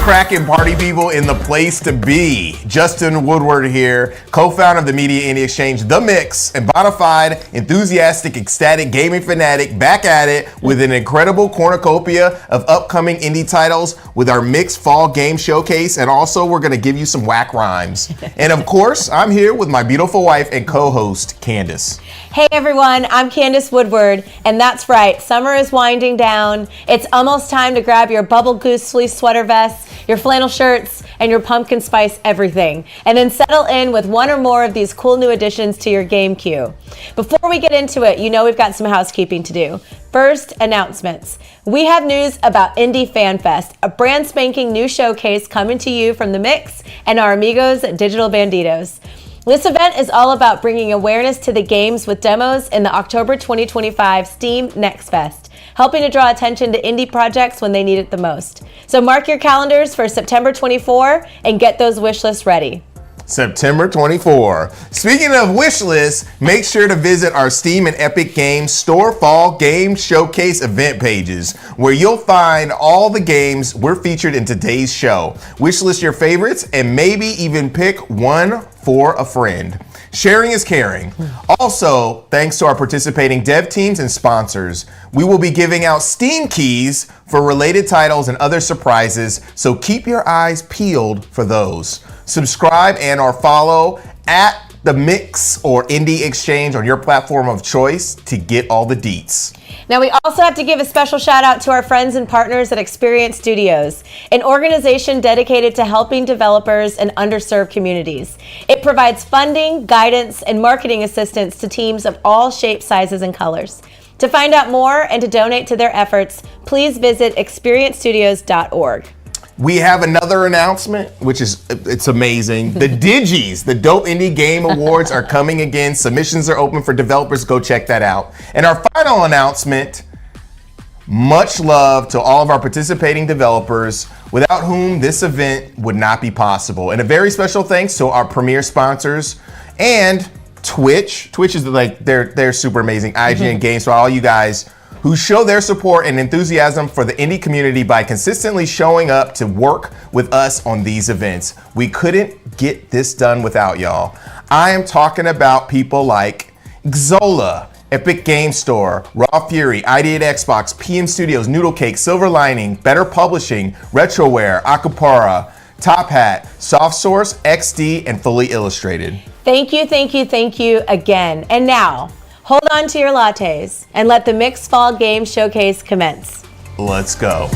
cracking party people in the place to be? Justin Woodward here, co-founder of the Media Indie Exchange, The Mix, and bona fide, enthusiastic, ecstatic gaming fanatic, back at it with an incredible cornucopia of upcoming indie titles with our Mix Fall Game Showcase, and also we're going to give you some whack rhymes. And of course, I'm here with my beautiful wife and co-host, Candace. Hey everyone, I'm Candace Woodward, and that's right, summer is winding down. It's almost time to grab your bubble goose fleece sweater vests, your flannel shirts, and your pumpkin spice everything, and then settle in with one or more of these cool new additions to your game queue. Before we get into it, you know we've got some housekeeping to do. First, announcements. We have news about Indie Fan Fest, a brand spanking new showcase coming to you from The Mix and our amigos at Digital Banditos. This event is all about bringing awareness to the games with demos in the October 2025 Steam Next Fest, helping to draw attention to indie projects when they need it the most. So mark your calendars for September 24 and get those wish lists ready. September 24. Speaking of wish lists, make sure to visit our Steam and Epic Games Store Fall Game Showcase event pages, where you'll find all the games we're featured in today's show. Wish list your favorites and maybe even pick one for a friend. Sharing is caring. Also, thanks to our participating dev teams and sponsors, we will be giving out Steam keys for related titles and other surprises, so keep your eyes peeled for those. Subscribe and or follow at The Mix or Indie Exchange on your platform of choice to get all the deets. Now, we also have to give a special shout out to our friends and partners at Experience Studios, an organization dedicated to helping developers and underserved communities. It provides funding, guidance, and marketing assistance to teams of all shapes, sizes, and colors. To find out more and to donate to their efforts, please visit experiencestudios.org. We have another announcement, which is, it's amazing. The Digis, the Dope Indie Game Awards, are coming again. Submissions are open for developers. Go check that out. And our final announcement, much love to all of our participating developers, without whom this event would not be possible. And a very special thanks to our premier sponsors and Twitch. Twitch is like, they're super amazing. IGN Games, for all you guys who show their support and enthusiasm for the indie community by consistently showing up to work with us on these events. We couldn't get this done without y'all. I am talking about people like Xola, Epic Game Store, Raw Fury, ID at Xbox, PM Studios, Noodle Cake, Silver Lining, Better Publishing, Retroware, Acapara, Top Hat, Soft Source, XD, and Fully Illustrated. Thank you again. And now, hold on to your lattes and let the Mix Fall Game Showcase commence. Let's go.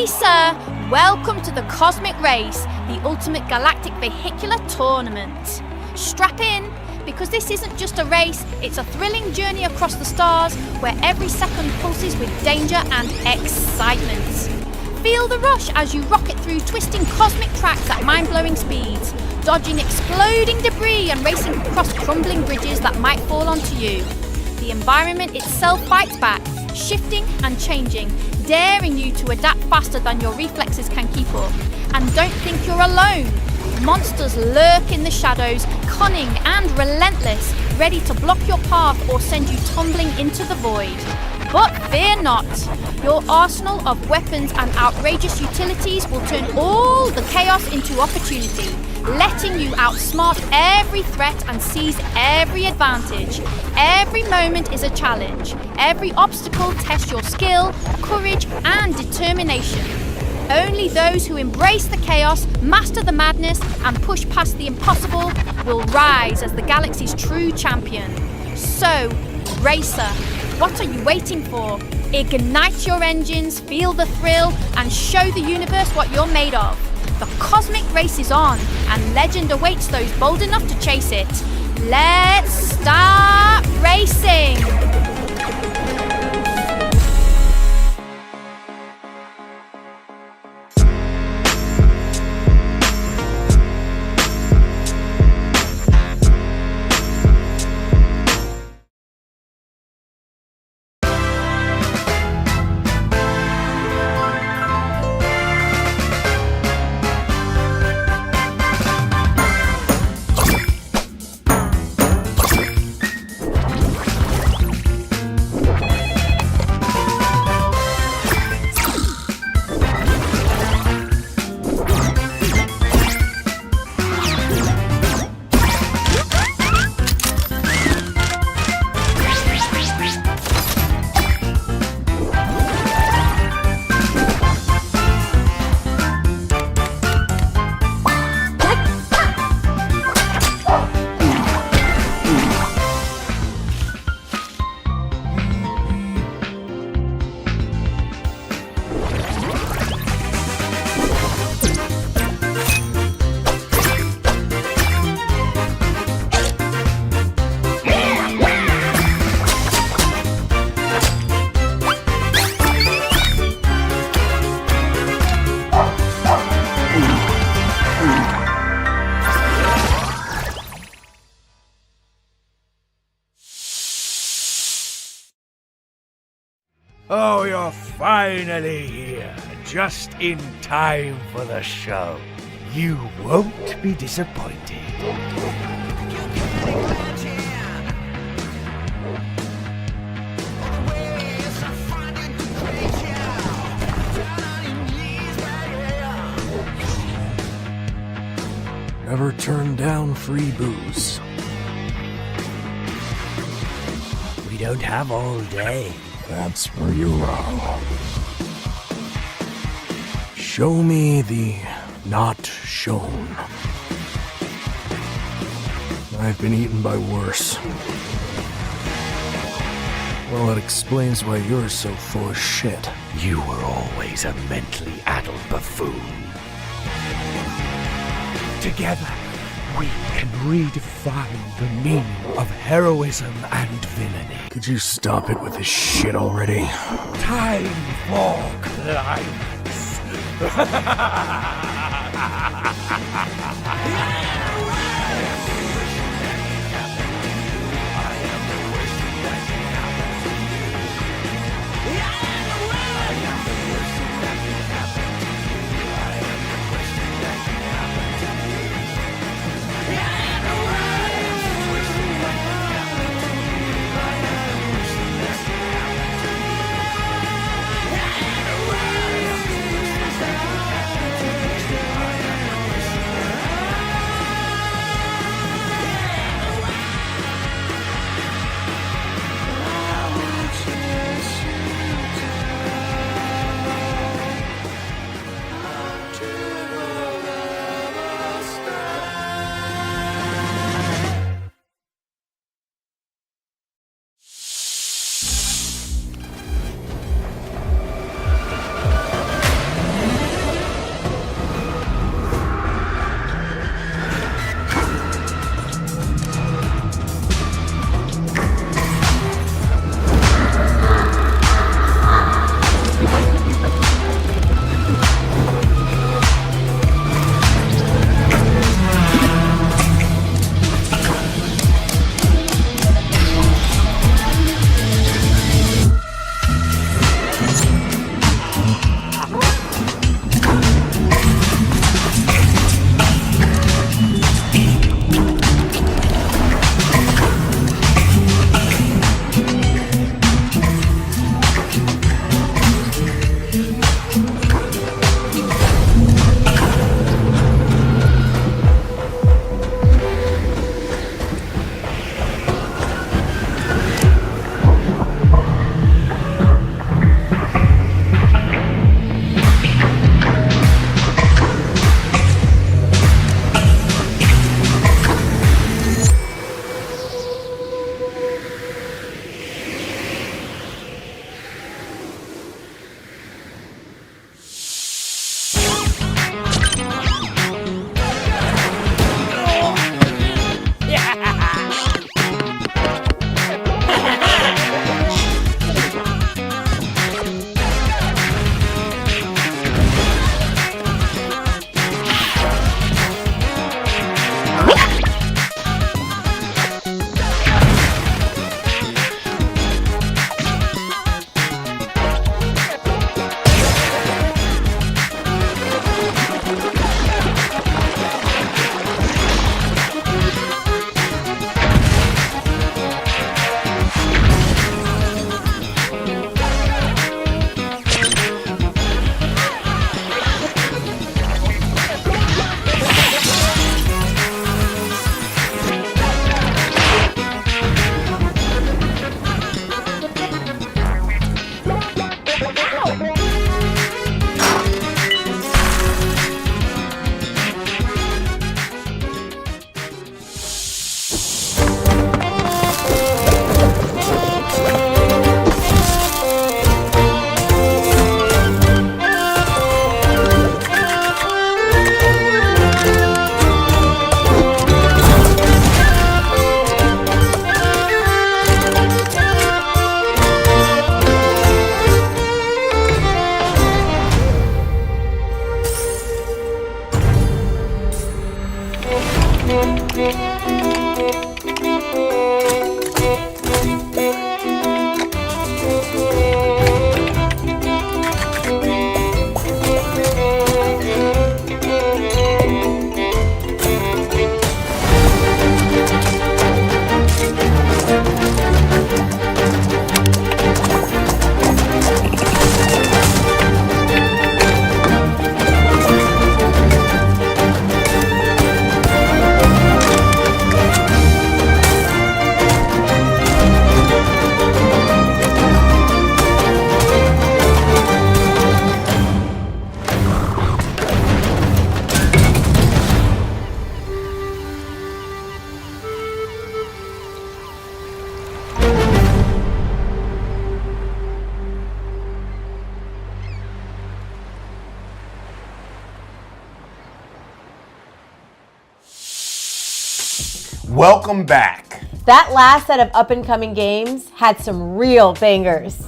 Racer! Welcome to the Cosmic Race, the ultimate galactic vehicular tournament. Strap in, because this isn't just a race, it's a thrilling journey across the stars where every second pulses with danger and excitement. Feel the rush as you rocket through twisting cosmic tracks at mind-blowing speeds, dodging exploding debris and racing across crumbling bridges that might fall onto you. The environment itself fights back, shifting and changing, daring you to adapt faster than your reflexes can keep up. And don't think you're alone. Monsters lurk in the shadows, cunning and relentless, ready to block your path or send you tumbling into the void. But fear not. Your arsenal of weapons and outrageous utilities will turn all the chaos into opportunity, letting you outsmart every threat and seize every advantage. Every moment is a challenge. Every obstacle tests your skill, courage, and determination. Only those who embrace the chaos, master the madness, and push past the impossible will rise as the galaxy's true champion. So, Racer, what are you waiting for? Ignite your engines, feel the thrill, and show the universe what you're made of. The cosmic race is on, and legend awaits those bold enough to chase it. Let's start racing! Oh, you're finally here, just in time for the show. You won't be disappointed. Never turn down free booze. We don't have all day. That's where you're wrong. Show me the not shown. I've been eaten by worse. Well, it explains why you're so full of shit. You were always a mentally addled buffoon. Together, we can redefine the meaning of heroism and villainy. Could you stop it with this shit already? Time for climax. Welcome back. That last set of up-and-coming games had some real bangers.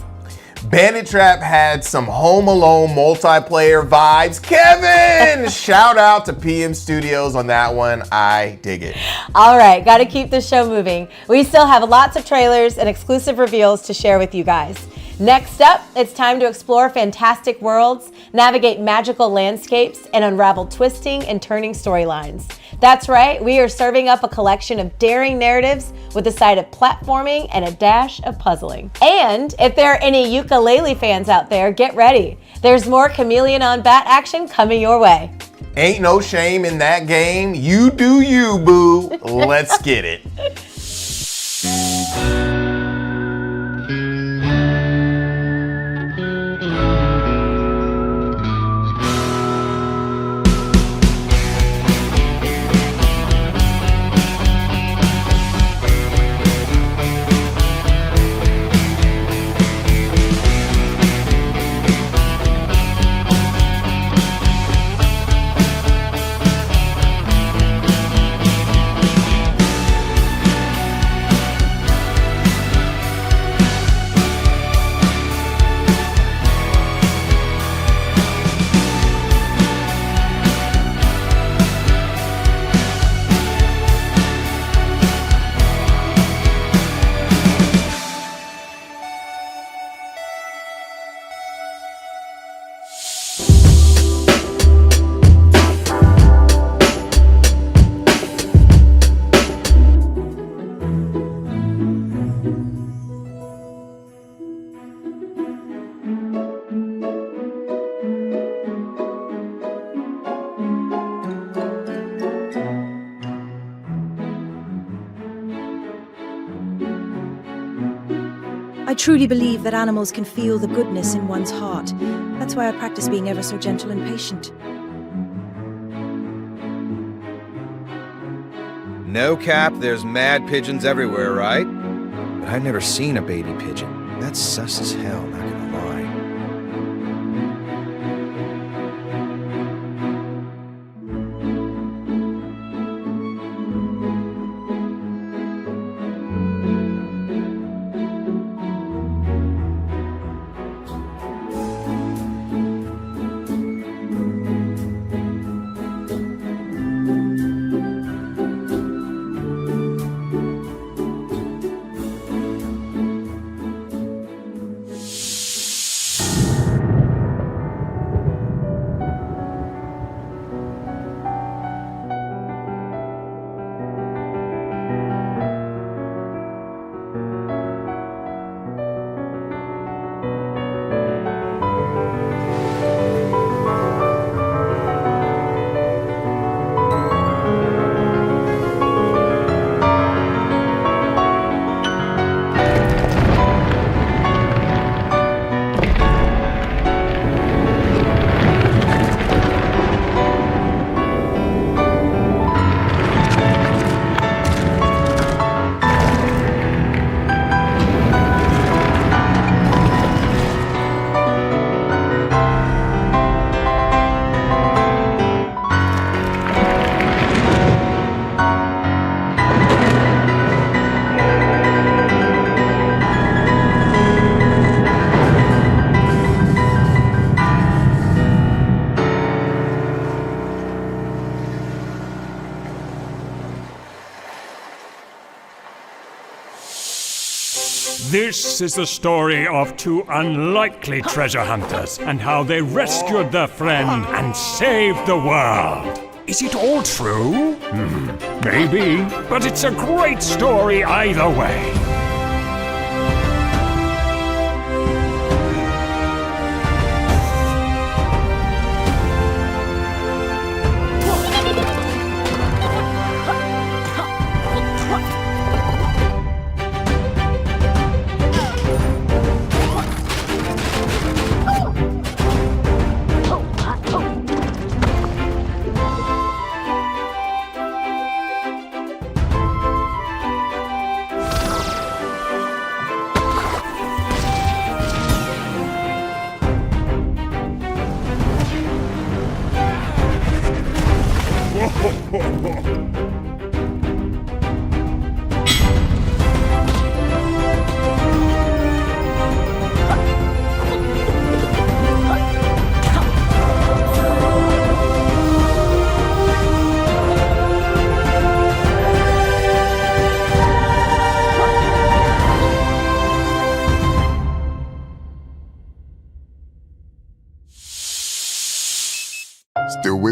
Bandit Trap had some Home Alone multiplayer vibes. Kevin! Shout out to PM Studios on that one. I dig it. All right, got to keep the show moving. We still have lots of trailers and exclusive reveals to share with you guys. Next up, it's time to explore fantastic worlds, navigate magical landscapes, and unravel twisting and turning storylines. That's right, we are serving up a collection of daring narratives with a side of platforming and a dash of puzzling. And if there are any ukulele fans out there, get ready. There's more Chameleon on Bat action coming your way. Ain't no shame in that game. You do you, boo. Let's get it. I truly believe that animals can feel the goodness in one's heart. That's why I practice being ever so gentle and patient. No cap, there's mad pigeons everywhere, right? But I've never seen a baby pigeon. That's sus as hell, not gonna lie. This is the story of two unlikely treasure hunters and how they rescued their friend and saved the world. Is it all true? Maybe, but it's a great story either way.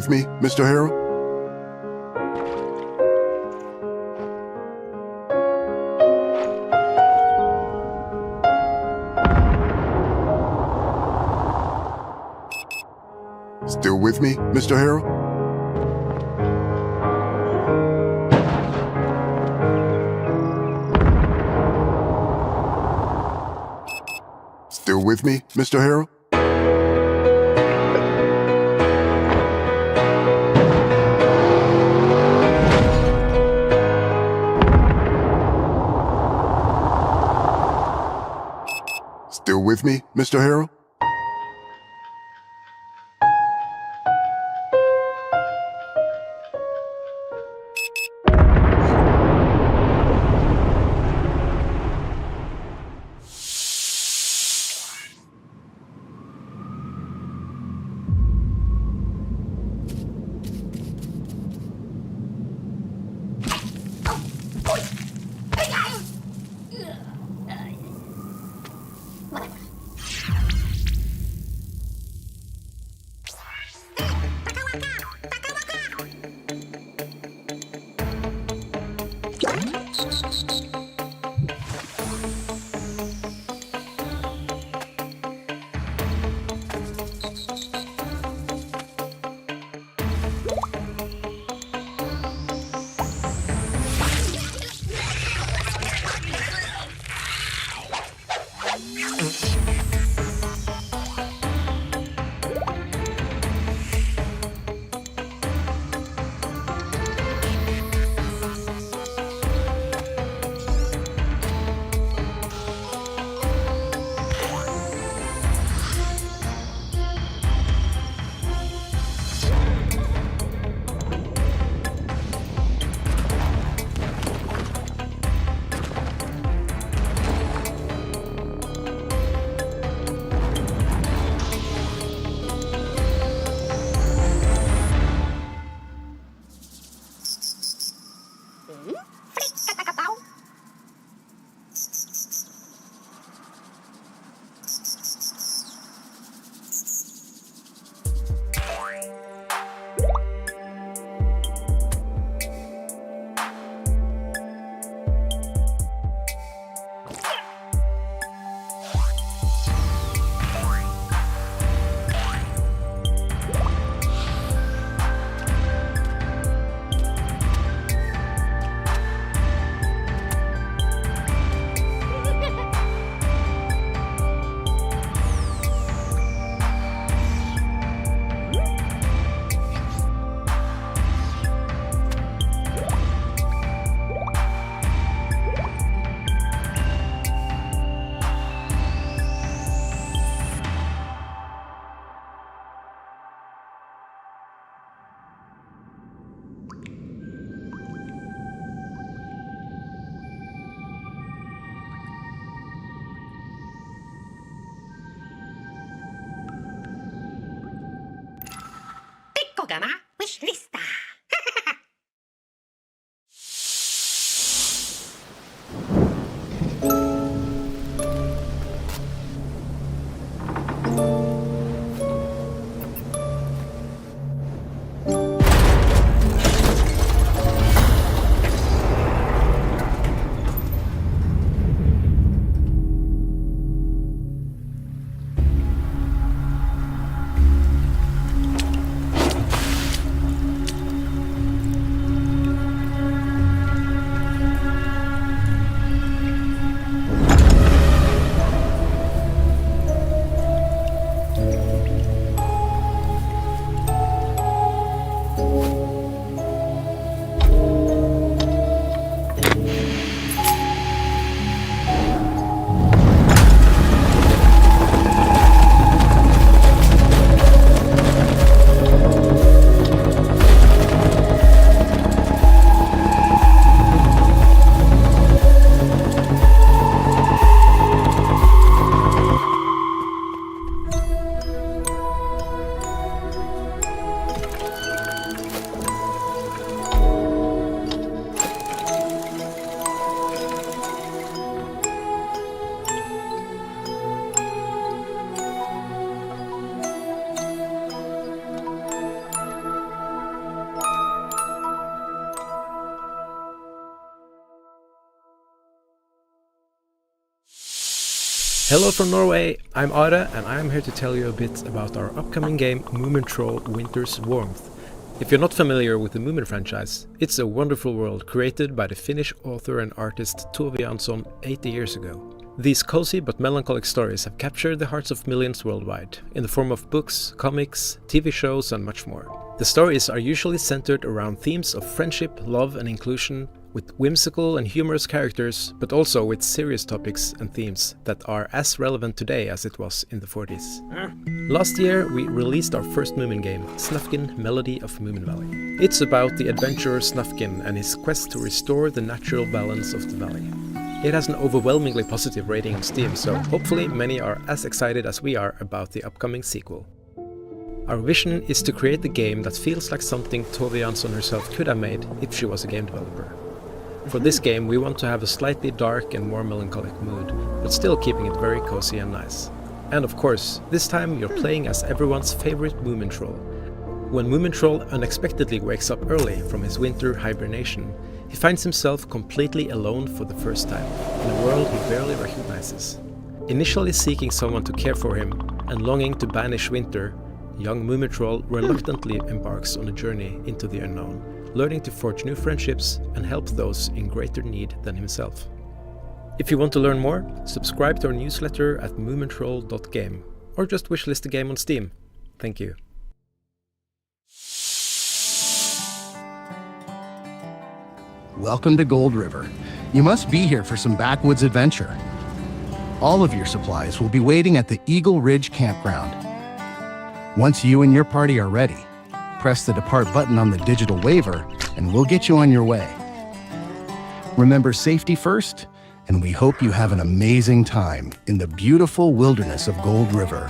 with me, Mr. Harrow? Still with me, Mr. Harrow? Still with me, Mr. Harrow? Still with me, Mr. Harrow? Hello from Norway, I'm Are, and I'm here to tell you a bit about our upcoming game Moomintroll Winter's Warmth. If you're not familiar with the Moomin franchise, it's a wonderful world created by the Finnish author and artist Tove Jansson 80 years ago. These cozy but melancholic stories have captured the hearts of millions worldwide, in the form of books, comics, TV shows and much more. The stories are usually centered around themes of friendship, love and inclusion, with whimsical and humorous characters, but also with serious topics and themes that are as relevant today as it was in the 40s. Last year we released our first Moomin game, Snufkin Melody of Moomin Valley. It's about the adventurer Snufkin and his quest to restore the natural balance of the valley. It has an overwhelmingly positive rating on Steam, so hopefully many are as excited as we are about the upcoming sequel. Our vision is to create a game that feels like something Tove Jansson herself could have made if she was a game developer. For this game we want to have a slightly dark and more melancholic mood, but still keeping it very cozy and nice. And of course, this time you're playing as everyone's favorite Moomintroll. When Moomintroll unexpectedly wakes up early from his winter hibernation, he finds himself completely alone for the first time, in a world he barely recognizes. Initially seeking someone to care for him, and longing to banish winter, young Moomintroll reluctantly embarks on a journey into the unknown, learning to forge new friendships and help those in greater need than himself. If you want to learn more, subscribe to our newsletter at moomintroll.game, or just wishlist the game on Steam. Thank you. Welcome to Gold River. You must be here for some backwoods adventure. All of your supplies will be waiting at the Eagle Ridge Campground. Once you and your party are ready, press the Depart button on the digital waiver and we'll get you on your way. Remember safety first, and we hope you have an amazing time in the beautiful wilderness of Gold River.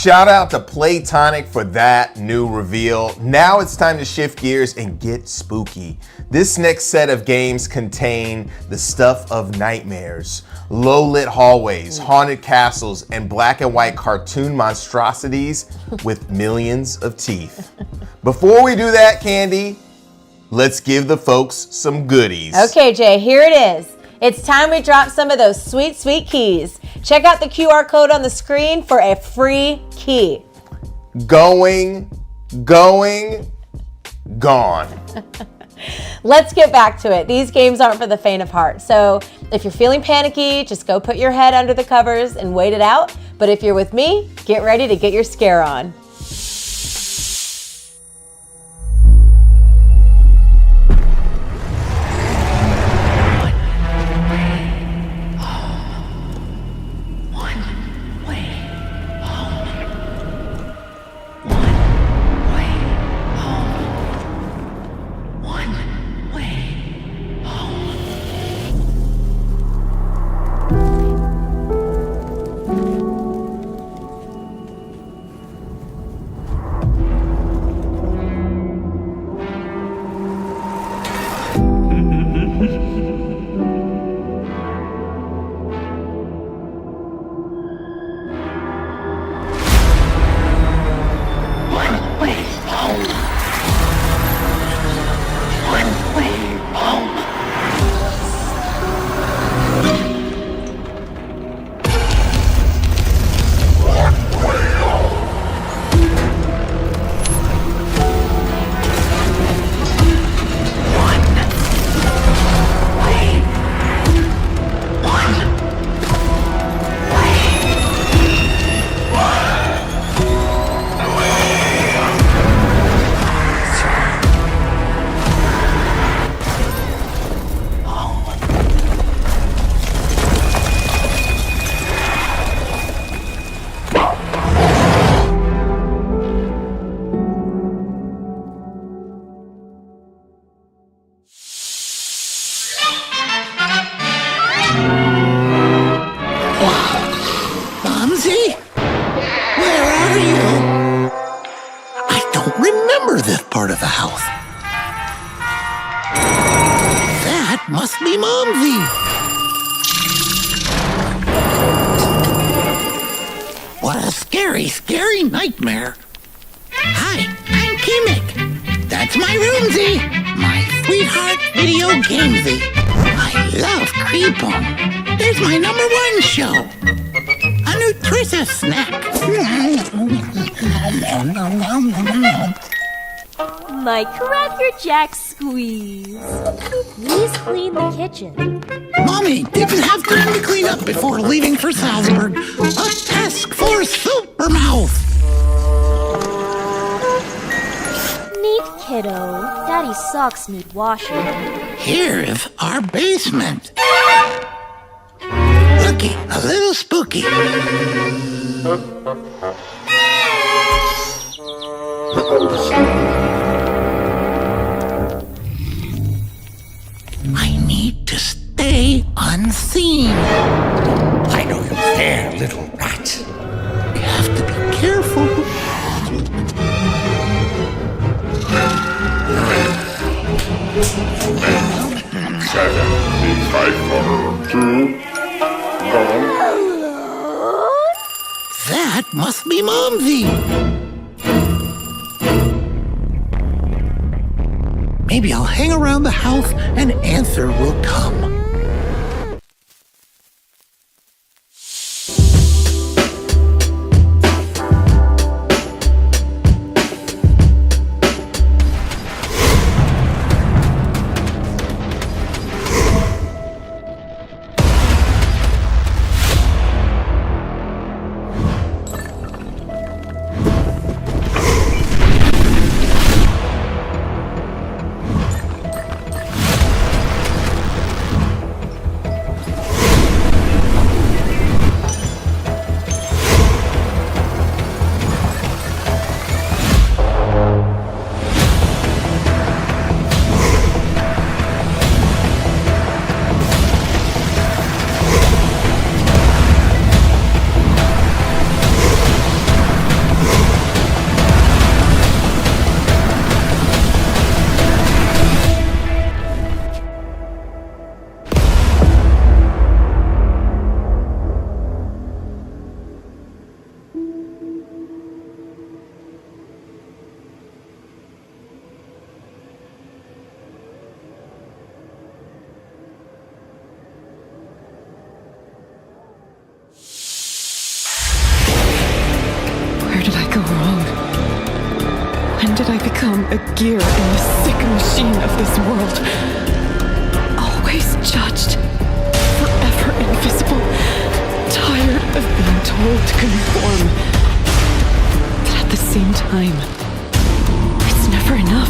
Shout out to Playtonic for that new reveal. Now it's time to shift gears and get spooky. This next set of games contain the stuff of nightmares, low-lit hallways, haunted castles, and black and white cartoon monstrosities with millions of teeth. Before we do that, Candy, let's give the folks some goodies. Okay, Jay, here it is. It's time we drop some of those sweet, sweet keys. Check out the QR code on the screen for a free key. Going, gone. Let's get back to it. These games aren't for the faint of heart. So if you're feeling panicky, just go put your head under the covers and wait it out. But if you're with me, get ready to get your scare on. This part of the house. That must be Momsy. What a scary, scary nightmare. Hi, I'm Kimmick. That's my roomsy. My sweetheart video gamesy. I love Creepon. There's my #1 show. A nutritious snack. My Cracker Jack squeeze. Please clean the kitchen. Mommy didn't have time to clean up before leaving for Salzburg. A task for Supermouth. Neat kiddo. Daddy's socks need washing. Here is our basement. Looky, a little spooky. I need to stay unseen. I know you're there, little rat. You have to be careful. That must be Momsy. Maybe I'll hang around the house and answer will come. go wrong? When did I become a gear in the sick machine of this world? Always judged, forever invisible, tired of being told to conform. But at the same time, it's never enough.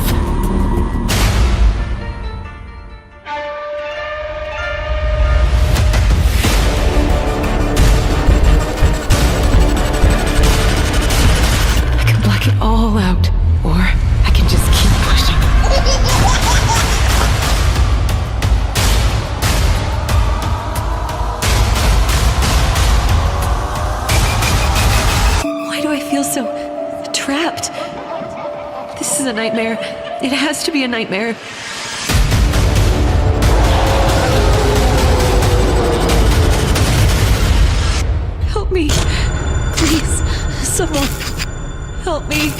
It all out, or I can just keep pushing. Why do I feel so trapped? This is a nightmare. It has to be a nightmare. Help me. Please, someone. Help me.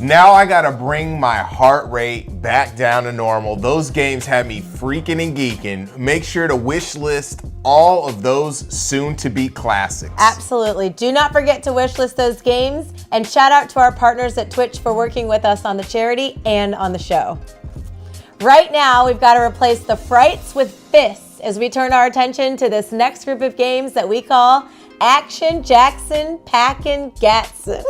Now I gotta bring my heart rate back down to normal. Those games had me freaking and geeking. Make sure to wish list all of those soon-to-be classics. Absolutely. Do not forget to wish list those games, and shout out to our partners at Twitch for working with us on the charity and on the show. Right now, we've got to replace the frights with fists as we turn our attention to this next group of games that we call Action Jackson Packin' Gatson.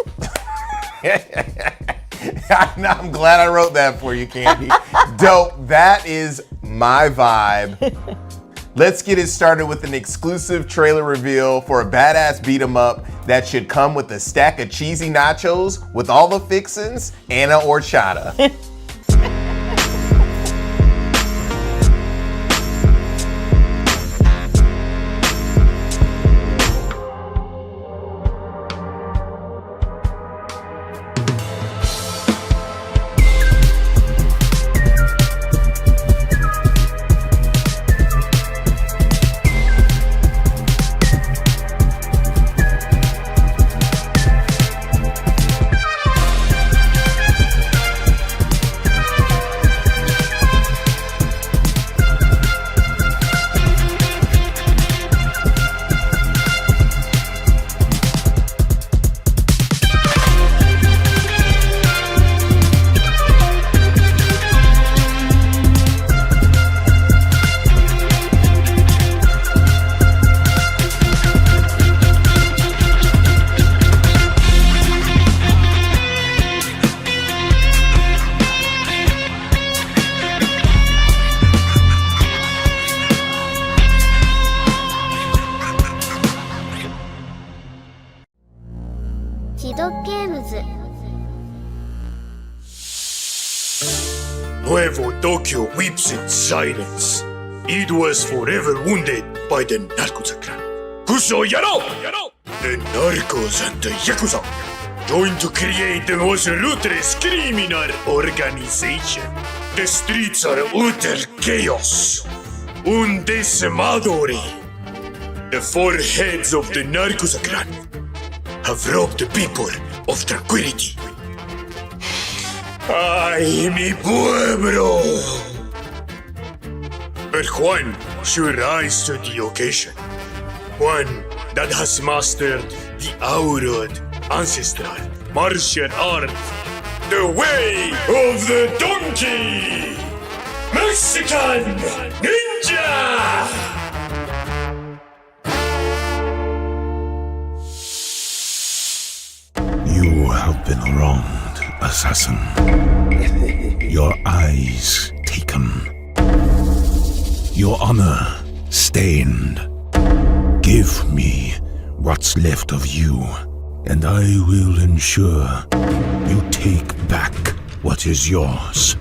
I'm glad I wrote that for you, Candy. Dope. That is my vibe. Let's get it started with an exclusive trailer reveal for a badass beat 'em up that should come with a stack of cheesy nachos with all the fixins and a horchata. Nuevo Tokyo weeps in silence. It was forever wounded by the Narcosacran. Kuso Yaro! The Narcos and the Yakuza joined to create the most ruthless criminal organization. The streets are utter chaos. Un desmadore. The four heads of the Narcosacran have robbed the people of tranquility. Ay, mi pueblo! But one should rise to the occasion. One that has mastered the outlawed ancestral martial art, the way of the donkey! Mexican Ninja! You have been wronged, assassin. Your eyes taken. Your honor stained. Give me what's left of you, and I will ensure you take back what is yours.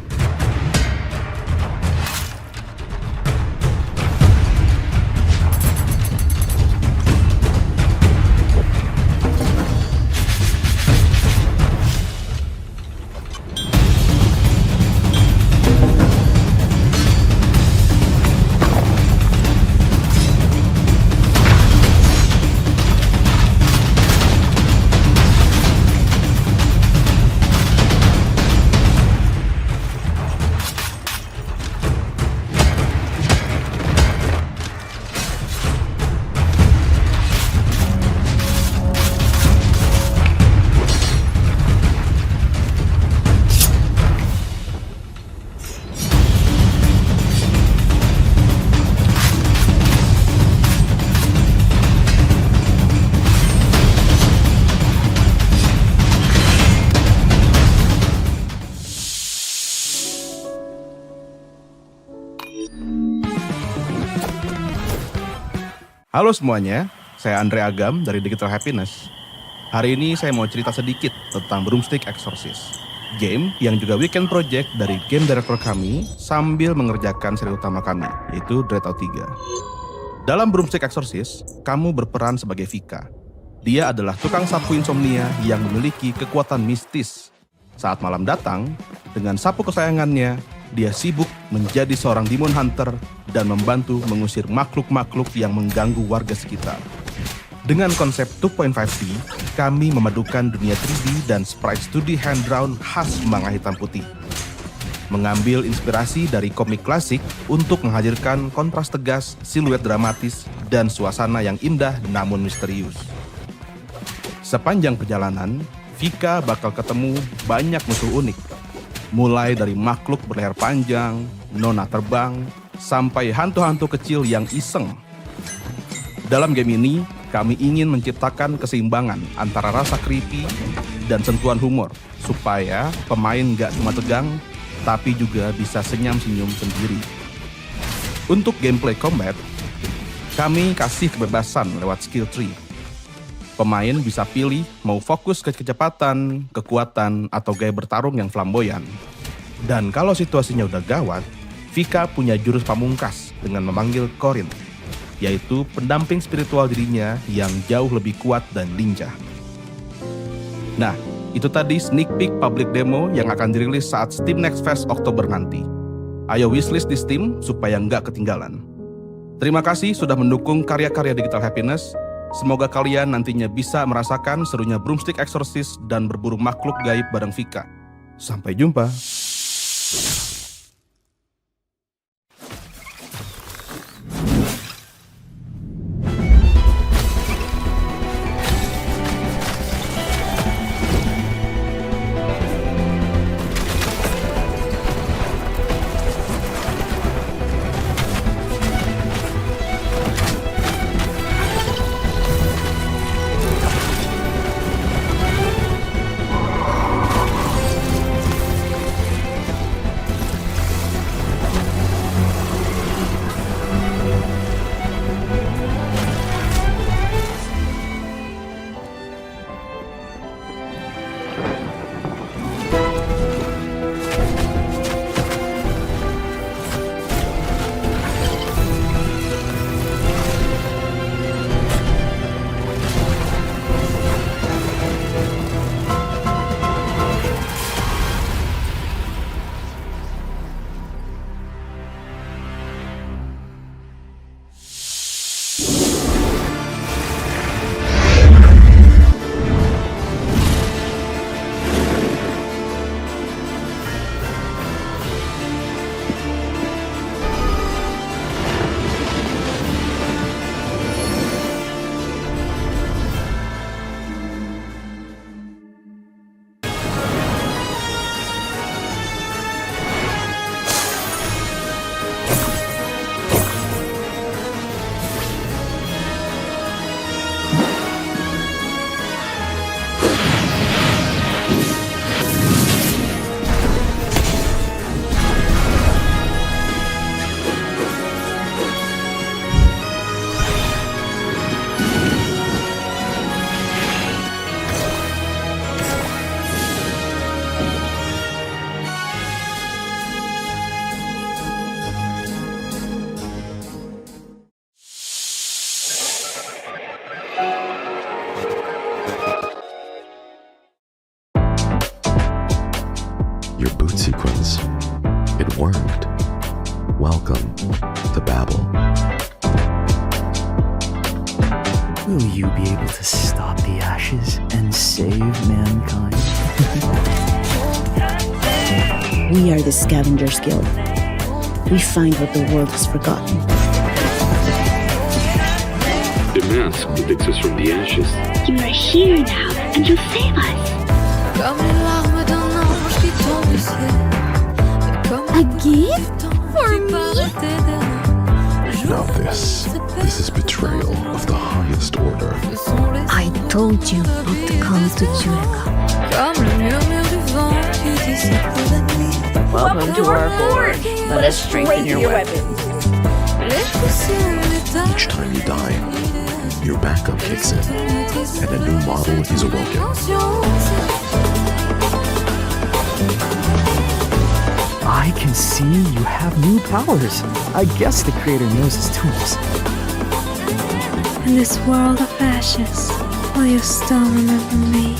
Halo semuanya, saya Andre Agam dari Digital Happiness. Hari ini saya mau cerita sedikit tentang Broomstick Exorcist, game yang juga weekend project dari game director kami sambil mengerjakan seri utama kami, yaitu Dreadout 3. Dalam Broomstick Exorcist, kamu berperan sebagai Vika. Dia adalah tukang sapu insomnia yang memiliki kekuatan mistis. Saat malam datang, dengan sapu kesayangannya, dia sibuk menjadi seorang demon hunter dan membantu mengusir makhluk-makhluk yang mengganggu warga sekitar. Dengan konsep 2.5D, kami memadukan dunia 3D dan sprite studi hand-drawn khas manga hitam putih. Mengambil inspirasi dari komik klasik untuk menghadirkan kontras tegas, siluet dramatis, dan suasana yang indah namun misterius. Sepanjang perjalanan, Vika bakal ketemu banyak musuh unik. Mulai dari makhluk berleher panjang, nona terbang, sampai hantu-hantu kecil yang iseng. Dalam game ini, kami ingin menciptakan keseimbangan antara rasa creepy dan sentuhan humor, supaya pemain gak cuma tegang, tapi juga bisa senyum-senyum sendiri. Untuk gameplay combat, kami kasih kebebasan lewat skill tree. Pemain bisa pilih mau fokus ke kecepatan, kekuatan, atau gaya bertarung yang flamboyan. Dan kalau situasinya udah gawat, Vika punya jurus pamungkas dengan memanggil Corin, yaitu pendamping spiritual dirinya yang jauh lebih kuat dan lincah. Nah, itu tadi sneak peek public demo yang akan dirilis saat Steam Next Fest Oktober nanti. Ayo wishlist di Steam supaya nggak ketinggalan. Terima kasih sudah mendukung karya-karya Digital Happiness. Semoga kalian nantinya bisa merasakan serunya broomstick exorcist dan berburu makhluk gaib bareng Vika. Sampai jumpa. Your boot sequence. It worked. Welcome to Babel. Will you be able to stop the ashes and save mankind? We are the Scavengers Guild. We find what the world has forgotten. The mask protects us from the ashes. You are here now, and you'll save us. A gift? For me? Now this is betrayal of the highest order. I told you not to come to Jureka. Welcome to our board. Let us strengthen your weapons. Each time you die, your backup kicks in, and a new model is awoken. I can see you have new powers. I guess the creator knows his tools. In this world of ashes, will you still remember me?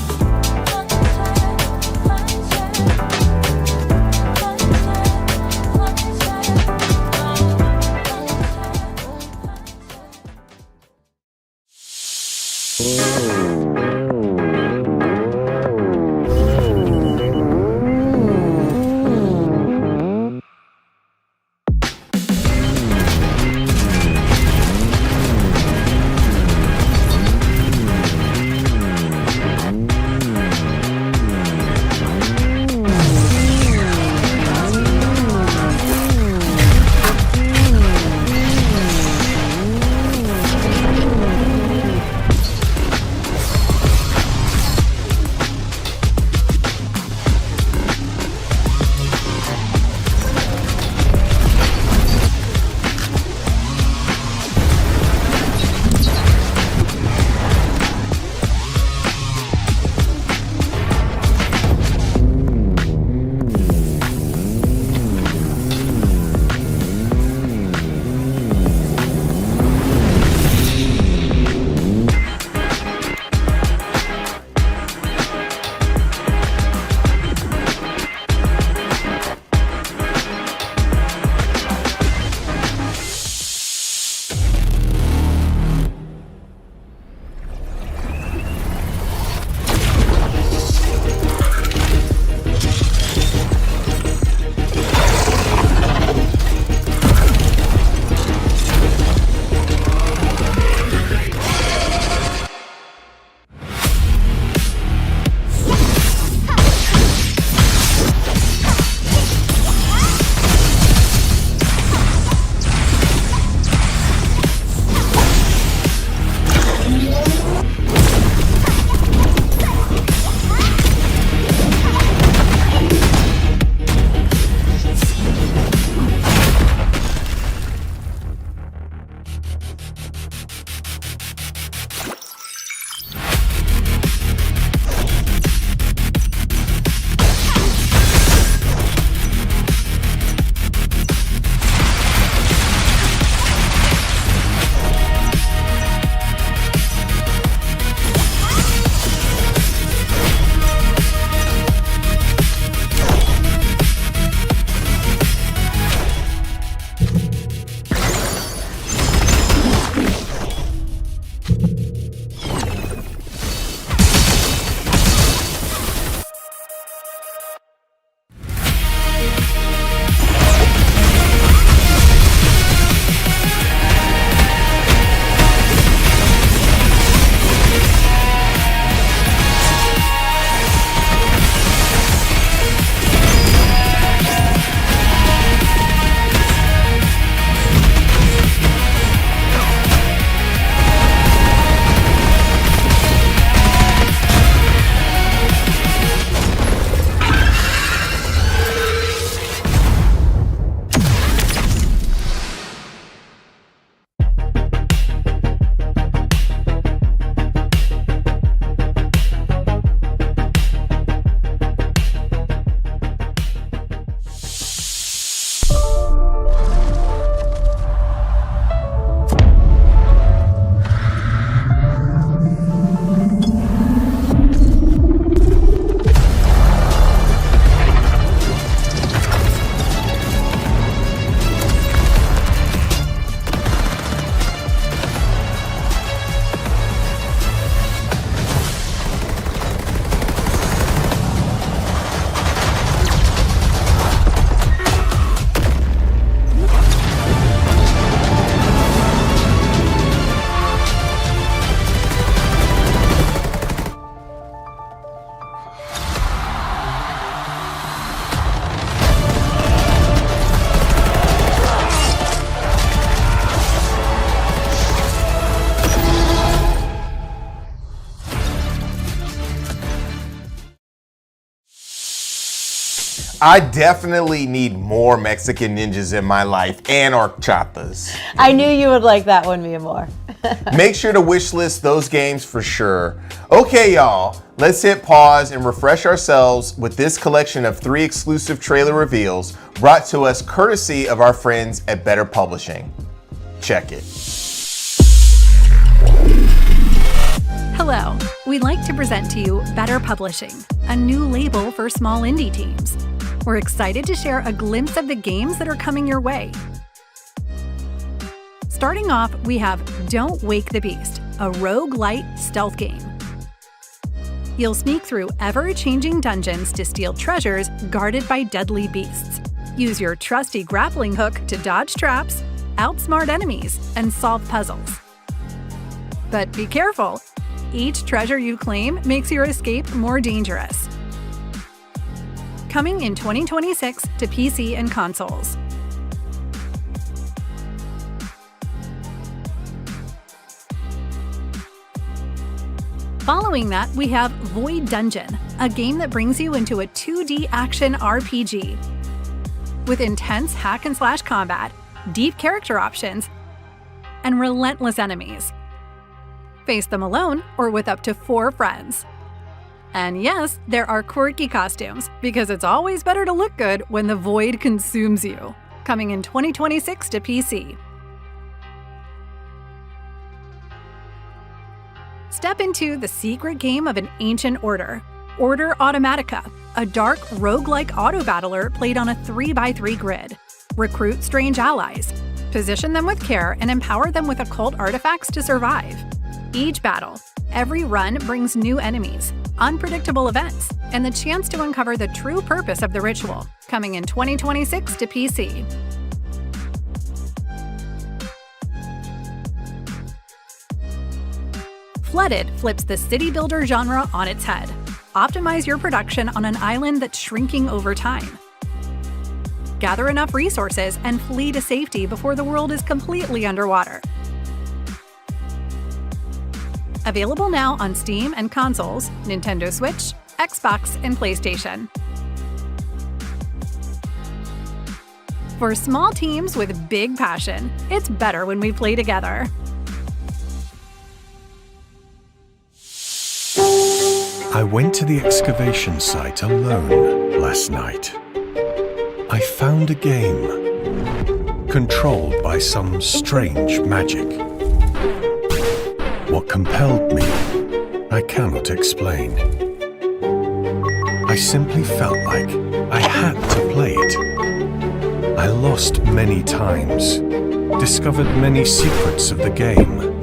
I definitely need more Mexican ninjas in my life and horchatas. I knew you would like that one, Mia Moore. Make sure to wish list those games for sure. Okay, y'all, let's hit pause and refresh ourselves with this collection of 3 exclusive trailer reveals brought to us courtesy of our friends at Better Publishing. Check it. Hello, we'd like to present to you Better Publishing, a new label for small indie teams. We're excited to share a glimpse of the games that are coming your way. Starting off, we have Don't Wake the Beast, a roguelite stealth game. You'll sneak through ever-changing dungeons to steal treasures guarded by deadly beasts. Use your trusty grappling hook to dodge traps, outsmart enemies, and solve puzzles. But be careful! Each treasure you claim makes your escape more dangerous. Coming in 2026 to PC and consoles. Following that, we have Void Dungeon, a game that brings you into a 2D action RPG. With intense hack-and-slash combat, deep character options, and relentless enemies. Face them alone or with up to 4 friends. And yes, there are quirky costumes, because it's always better to look good when the void consumes you. Coming in 2026 to PC. Step into the secret game of an ancient order, Order Automatica, a dark roguelike auto-battler played on a 3x3 grid. Recruit strange allies, position them with care, and empower them with occult artifacts to survive. Each battle, every run brings new enemies, unpredictable events, and the chance to uncover the true purpose of the ritual, coming in 2026 to PC. Flooded flips the city builder genre on its head. Optimize your production on an island that's shrinking over time. Gather enough resources and flee to safety before the world is completely underwater. Available now on Steam and consoles, Nintendo Switch, Xbox, and PlayStation. For small teams with big passion, it's better when we play together. I went to the excavation site alone last night. I found a game, controlled by some strange magic. What compelled me, I cannot explain. I simply felt like I had to play it. I lost many times, discovered many secrets of the game.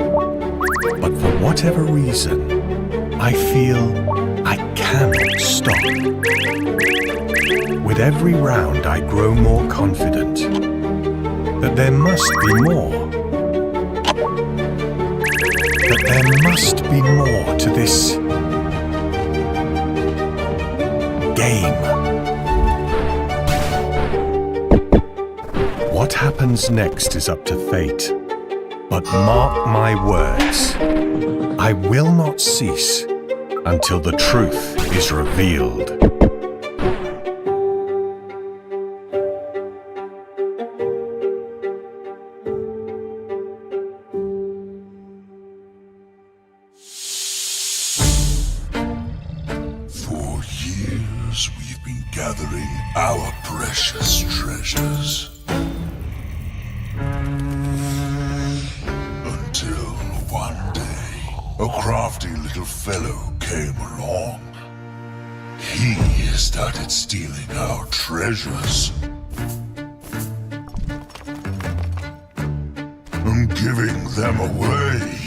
But for whatever reason, I feel I cannot stop. With every round, I grow more confident that there must be more. That there must be more to this game. What happens next is up to fate. But mark my words, I will not cease until the truth is revealed. For years we've been gathering our precious treasures. Until one day, a crafty little fellow came along. He started stealing our treasures and giving them away.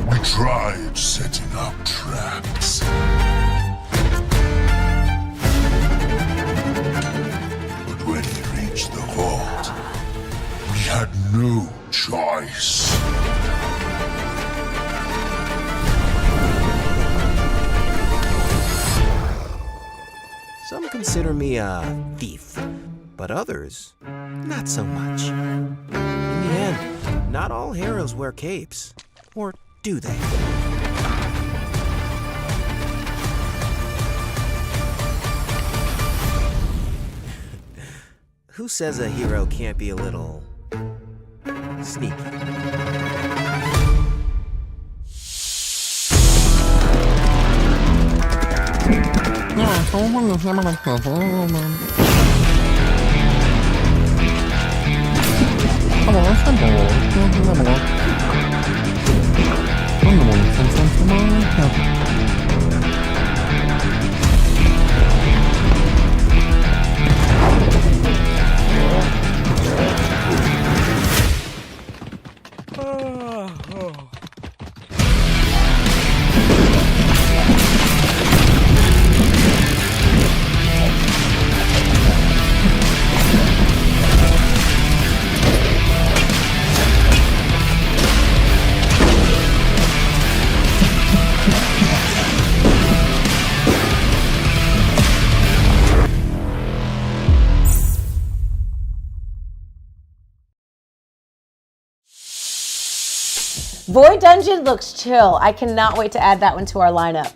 We tried setting up traps. When he reached the vault, we had no choice. Some consider me a thief, but others, not so much. In the end, not all heroes wear capes. Or do they? Who says a hero can't be a little sneaky? Void Dungeon looks chill. I cannot wait to add that one to our lineup.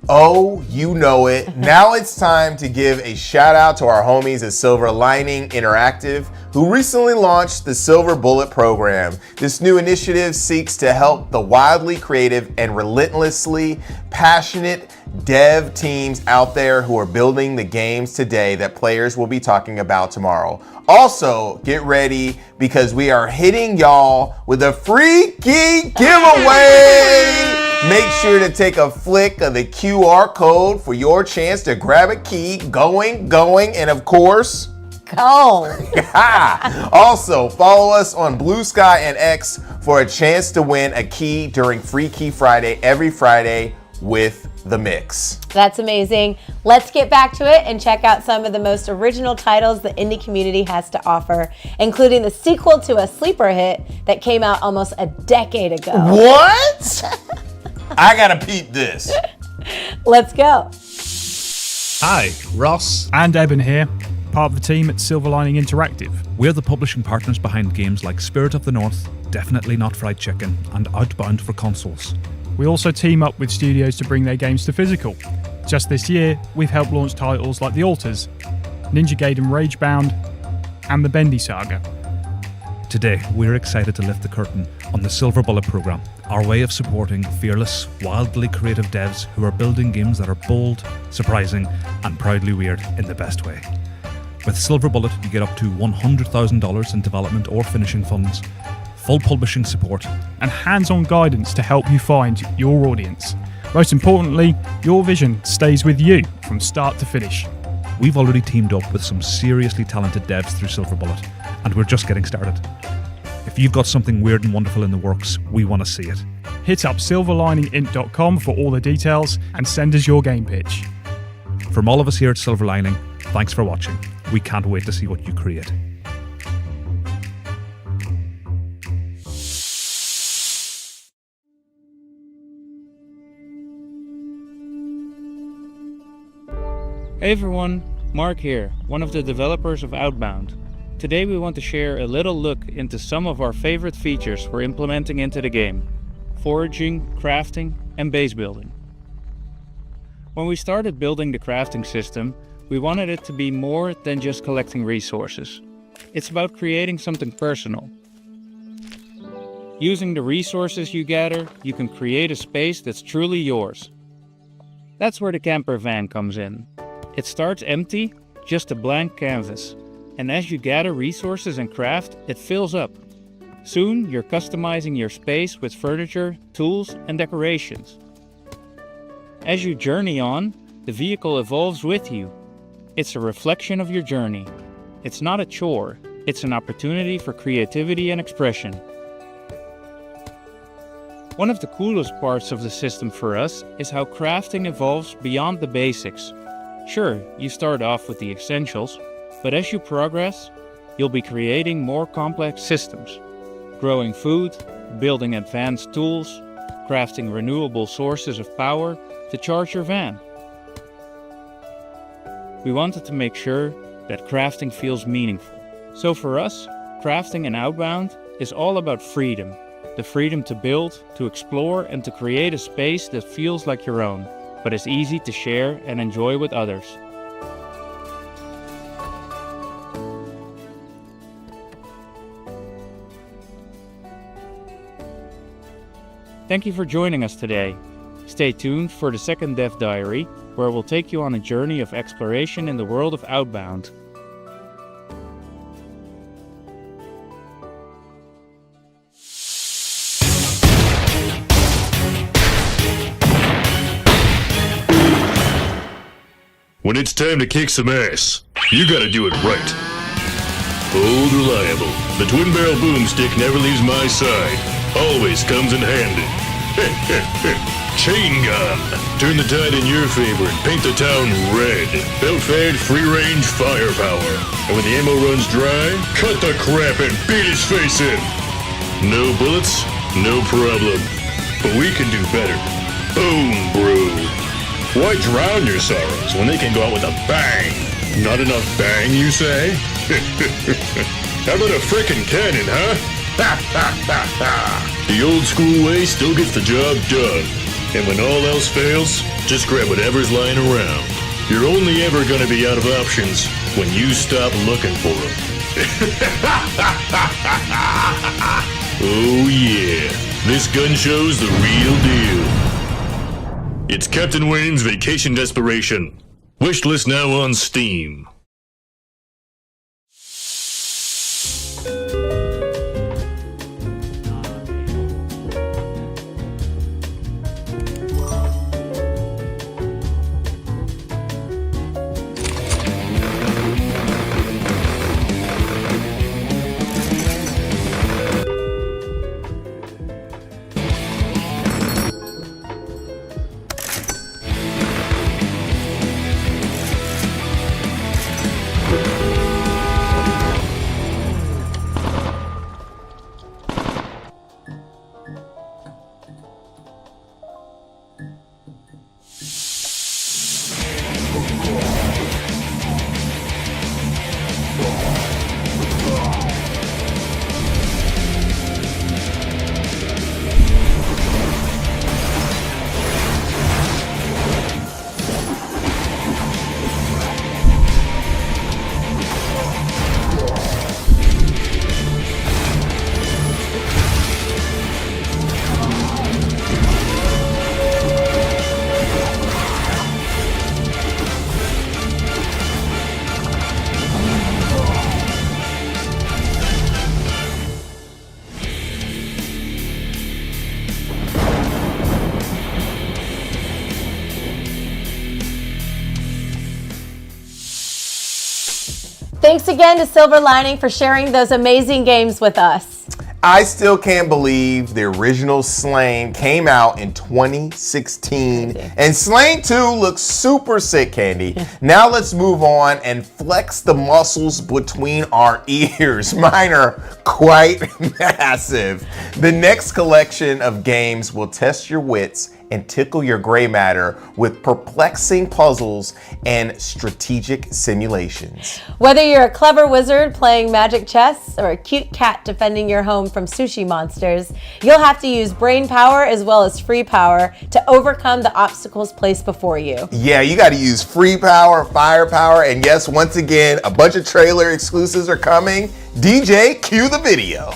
Oh, you know it. Now it's time to give a shout out to our homies at Silver Lining Interactive, who recently launched the Silver Bullet program. This new initiative seeks to help the wildly creative and relentlessly passionate dev teams out there who are building the games today that players will be talking about tomorrow. Also, get ready because we are hitting y'all with a free key giveaway. Make sure to take a flick of the QR code for your chance to grab a key. Going, and of course, go. Also, follow us on Blue Sky and X for a chance to win a key during Free Key Friday every Friday with The Mix. That's amazing. Let's get back to it and check out some of the most original titles the indie community has to offer, including the sequel to a sleeper hit that came out almost a decade ago. What? I gotta peep this. Let's go. Hi, Ross and Eben here, part of the team at Silver Lining Interactive. We're the publishing partners behind games like Spirit of the North, Definitely Not Fried Chicken, and Outbound for consoles. We also team up with studios to bring their games to physical. Just this year, we've helped launch titles like The Alters, Ninja Gaiden Ragebound, and the Bendy Saga. Today, we're excited to lift the curtain on the Silver Bullet program, our way of supporting fearless, wildly creative devs who are building games that are bold, surprising, and proudly weird in the best way. With Silver Bullet, you get up to $100,000 in development or finishing funds, full publishing support, and hands-on guidance to help you find your audience. Most importantly, your vision stays with you from start to finish. We've already teamed up with some seriously talented devs through Silver Bullet, and we're just getting started. If you've got something weird and wonderful in the works, we want to see it. Hit up silverliningint.com for all the details and send us your game pitch. From all of us here at Silver Lining, thanks for watching. We can't wait to see what you create. Hey everyone, Mark here, one of the developers of Outbound. Today we want to share a little look into some of our favorite features we're implementing into the game: foraging, crafting, and base building. When we started building the crafting system, we wanted it to be more than just collecting resources. It's about creating something personal. Using the resources you gather, you can create a space that's truly yours. That's where the camper van comes in. It starts empty, just a blank canvas. And as you gather resources and craft, it fills up. Soon, you're customizing your space with furniture, tools, and decorations. As you journey on, the vehicle evolves with you. It's a reflection of your journey. It's not a chore, it's an opportunity for creativity and expression. One of the coolest parts of the system for us is how crafting evolves beyond the basics. Sure, you start off with the essentials, but as you progress, you'll be creating more complex systems, growing food, building advanced tools, crafting renewable sources of power to charge your van. We wanted to make sure that crafting feels meaningful. So for us, crafting in Outbound is all about freedom. The freedom to build, to explore, and to create a space that feels like your own, but is easy to share and enjoy with others. Thank you for joining us today. Stay tuned for the second Dev Diary, where we'll take you on a journey of exploration in the world of Outbound. When it's time to kick some ass, you gotta do it right. Old reliable, the twin barrel boomstick never leaves my side. Always comes in handy. Chain gun. Turn the tide in your favor and paint the town red. Belt-fed, free-range firepower. And when the ammo runs dry, cut the crap and beat his face in. No bullets, no problem. But we can do better. Boom, bro. Why drown your sorrows when they can go out with a bang? Not enough bang, you say? How about a frickin' cannon, huh? The old school way still gets the job done. And when all else fails, just grab whatever's lying around. You're only ever gonna be out of options when you stop looking for them. Oh yeah, this gun show's the real deal. It's Captain Wayne's Vacation Desperation. Wishlist now on Steam. Thanks again to Silver Lining for sharing those amazing games with us. I still can't believe the original Slain came out in 2016. And Slain 2 looks super sick, Candy. Now let's move on and flex the muscles between our ears. Mine are quite massive. The next collection of games will test your wits and tickle your gray matter with perplexing puzzles and strategic simulations. Whether you're a clever wizard playing magic chess or a cute cat defending your home from sushi monsters, you'll have to use brain power as well as free power to overcome the obstacles placed before you. Yeah, you got to use free power, firepower, and yes, once again, a bunch of trailer exclusives are coming. DJ, cue the video.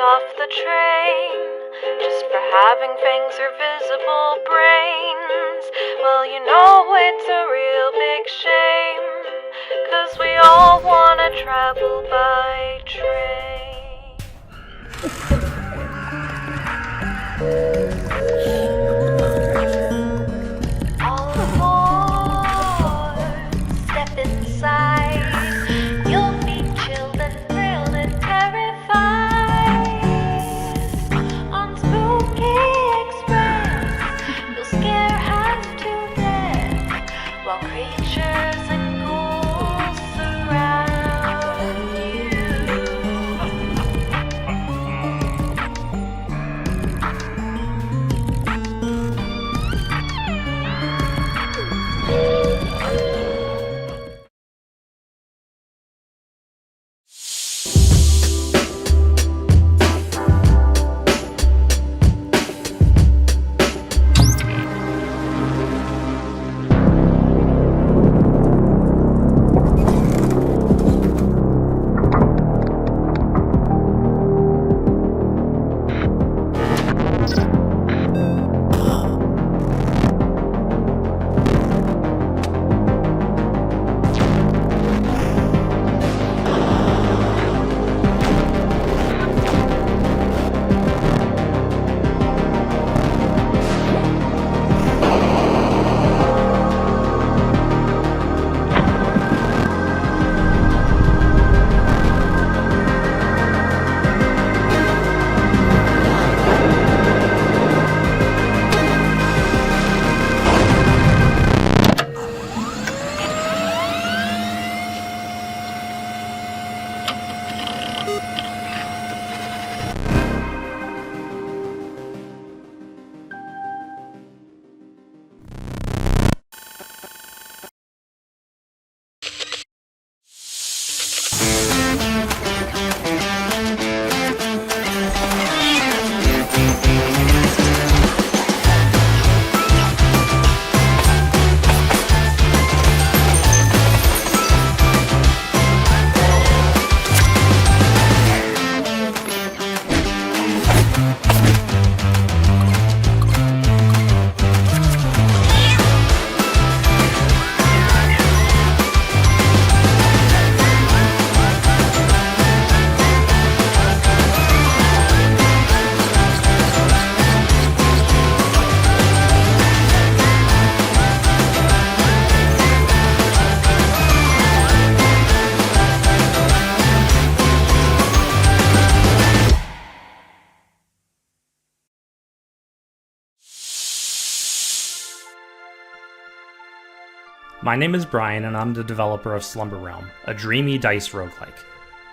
Off the train, just for having fangs or visible brains. Well, you know it's a real big shame, 'cause we all wanna travel by train. All aboard, step inside. You'll be chilled and thrilled and terrified. Creatures and ghouls surround you. My name is Brian, and I'm the developer of Slumber Realm, a dreamy dice roguelike.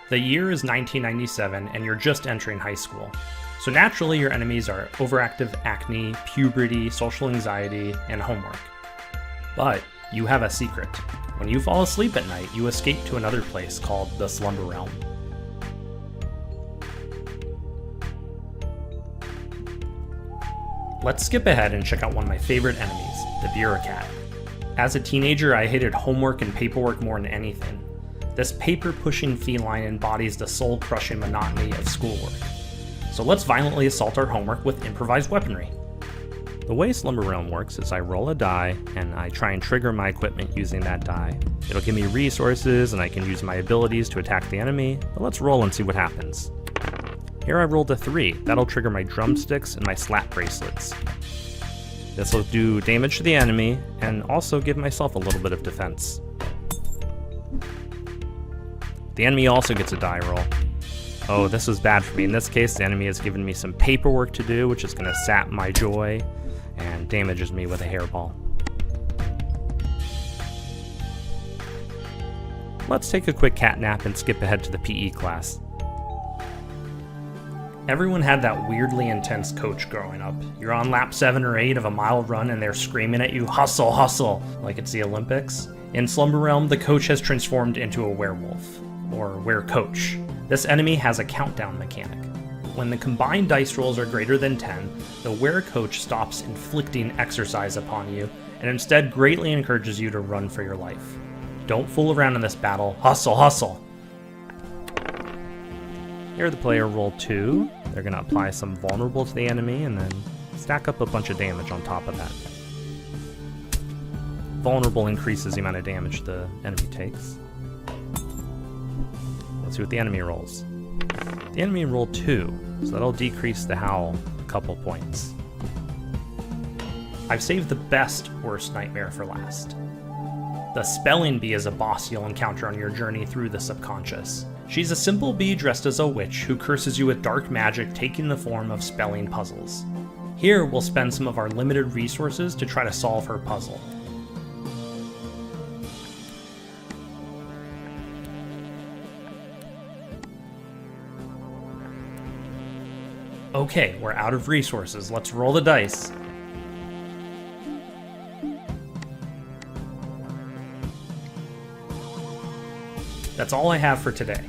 The year is 1997, and you're just entering high school. So naturally, your enemies are overactive acne, puberty, social anxiety, and homework. But you have a secret. When you fall asleep at night, you escape to another place called the Slumber Realm. Let's skip ahead and check out one of my favorite enemies, the bureaucrat. As a teenager, I hated homework and paperwork more than anything. This paper-pushing feline embodies the soul-crushing monotony of schoolwork. So let's violently assault our homework with improvised weaponry. The way Slumber Realm works is I roll a die, and I try and trigger my equipment using that die. It'll give me resources, and I can use my abilities to attack the enemy, but let's roll and see what happens. Here I rolled a 3. That'll trigger my drumsticks and my slap bracelets. This will do damage to the enemy, and also give myself a little bit of defense. The enemy also gets a die roll. Oh, this was bad for me. In this case, the enemy has given me some paperwork to do, which is going to sap my joy, and damages me with a hairball. Let's take a quick cat nap and skip ahead to the PE class. Everyone had that weirdly intense coach growing up. You're on lap 7 or 8 of a mile run and they're screaming at you, hustle, hustle, like it's the Olympics. In Slumber Realm, the coach has transformed into a werewolf, or were-coach. This enemy has a countdown mechanic. When the combined dice rolls are greater than 10, the were-coach stops inflicting exercise upon you, and instead greatly encourages you to run for your life. Don't fool around in this battle, hustle, hustle! Here the player roll 2, they're going to apply some vulnerable to the enemy and then stack up a bunch of damage on top of that. Vulnerable increases the amount of damage the enemy takes. Let's see what the enemy rolls. The enemy rolled 2, so that'll decrease the howl a couple points. I've saved the best worst nightmare for last. The Spelling Bee is a boss you'll encounter on your journey through the subconscious. She's a simple bee dressed as a witch who curses you with dark magic taking the form of spelling puzzles. Here, we'll spend some of our limited resources to try to solve her puzzle. Okay, we're out of resources. Let's roll the dice. That's all I have for today.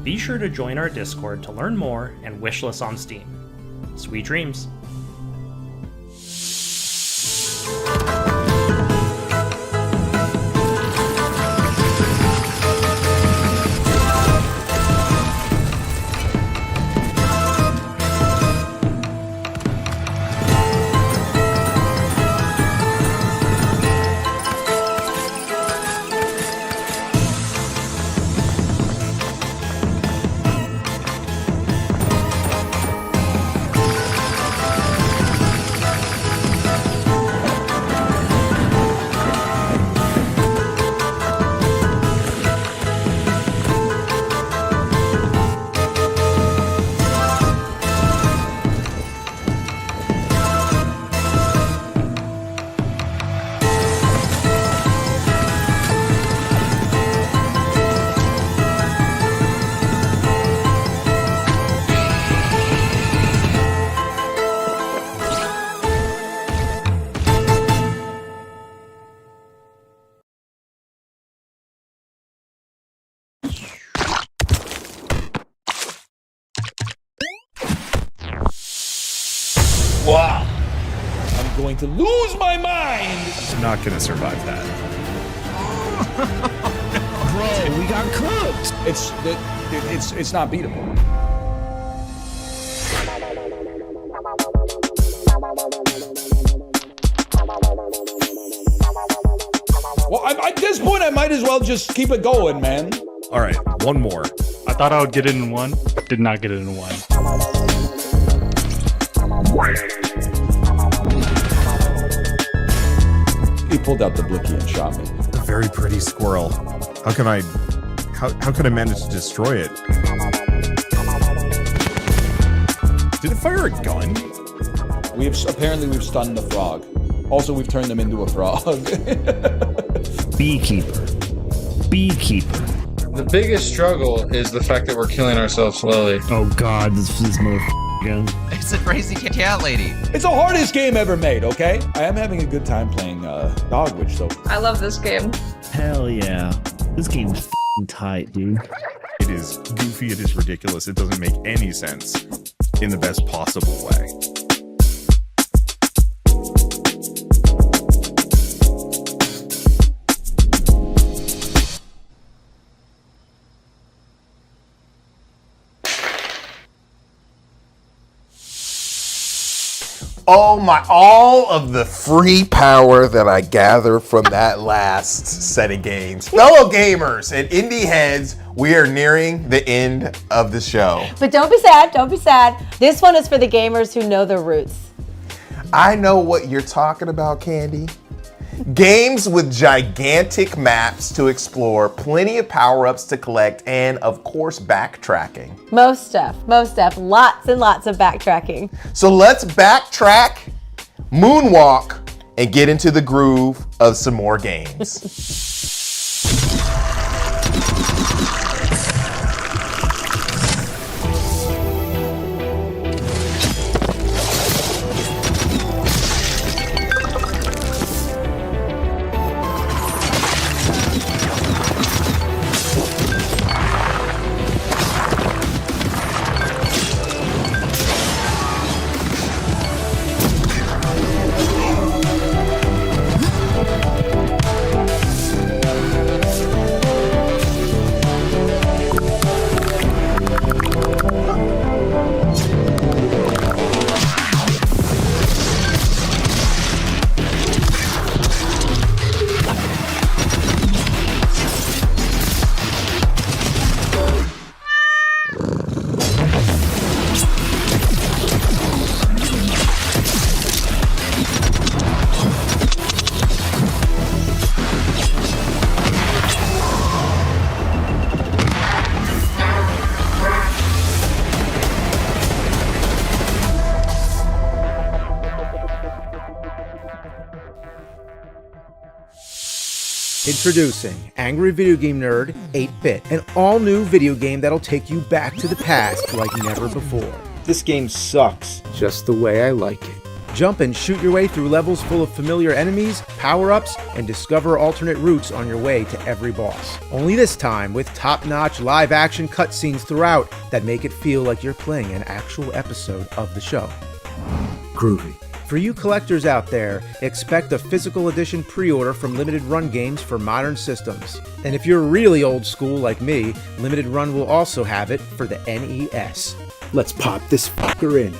Be sure to join our Discord to learn more and wishlist on Steam. Sweet dreams! Wow! I'm going to lose my mind! I'm not gonna survive that. Bro, we got cooked! It's not beatable. Well, at this point, I might as well just keep it going, man. All right, one more. I thought I would get it in one. Did not get it in one. He pulled out the blicky and shot me. A very pretty squirrel. How can I manage to destroy it? Did it fire a gun? Apparently we've stunned the frog. Also, we've turned them into a frog. Beekeeper. The biggest struggle is the fact that we're killing ourselves slowly. Oh god, this motherfucker again. It's a crazy cat lady. It's the hardest game ever made, okay? I am having a good time playing Dogwitch, though. I love this game. Hell yeah. This game's f***ing tight, dude. It is goofy, it is ridiculous, it doesn't make any sense in the best possible way. Oh my, all of the free power that I gather from that last set of games. Fellow gamers and indie heads, we are nearing the end of the show. But don't be sad, don't be sad. This one is for the gamers who know their roots. I know what you're talking about, Candy. Games with gigantic maps to explore, plenty of power-ups to collect, and of course, backtracking. Most stuff, lots and lots of backtracking. So let's backtrack, moonwalk, and get into the groove of some more games. Introducing Angry Video Game Nerd 8-Bit, an all-new video game that'll take you back to the past like never before. This game sucks, just the way I like it. Jump and shoot your way through levels full of familiar enemies, power-ups, and discover alternate routes on your way to every boss. Only this time with top-notch live-action cutscenes throughout that make it feel like you're playing an actual episode of the show. Groovy. For you collectors out there, expect a physical edition pre-order from Limited Run Games for modern systems. And if you're really old school like me, Limited Run will also have it for the NES. Let's pop this fucker in.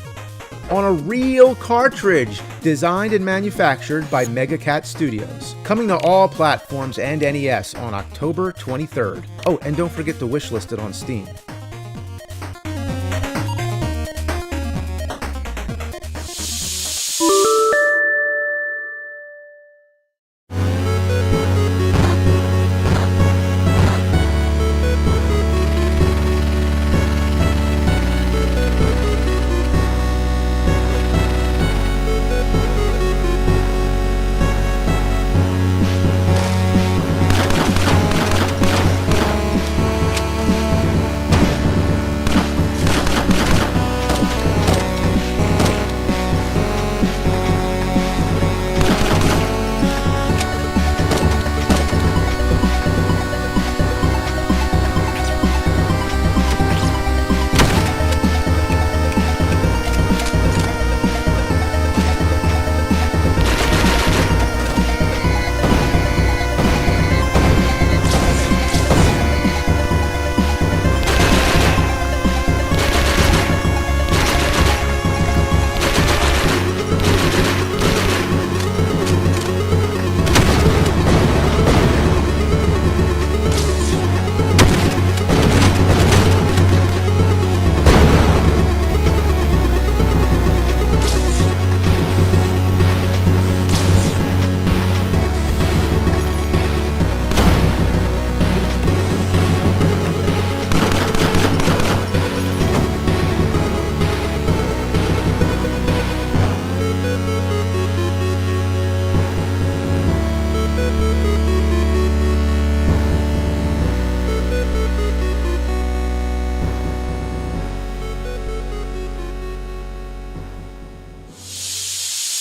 On a real cartridge, designed and manufactured by Megacat Studios. Coming to all platforms and NES on October 23rd. Oh, and don't forget to wishlist it on Steam.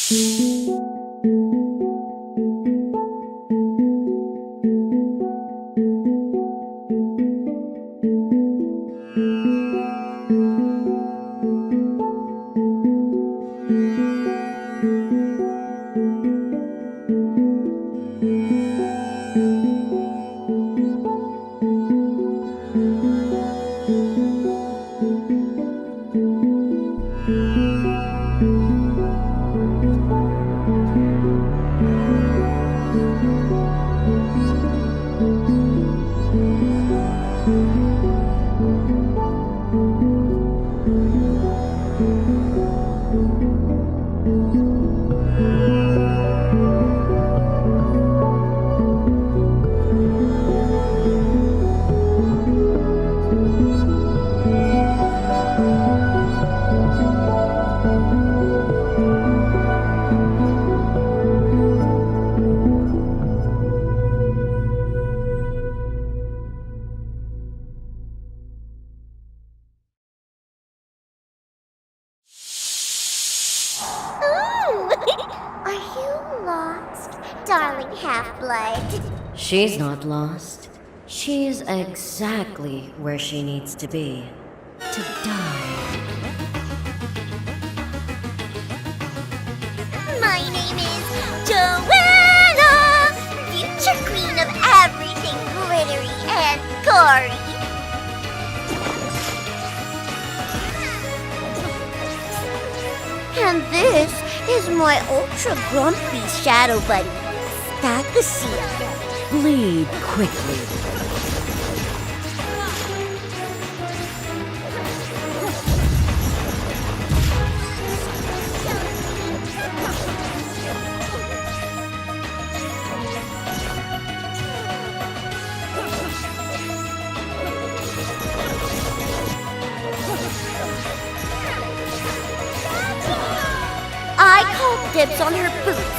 Are you lost, darling half-blood? She's not lost. She's exactly where she needs to be. To die. My name is Joanna, future queen of everything glittery and gory. And this is my ultra grumpy shadow buddy, Stackasy. Bleed quickly. I called dibs on her boots.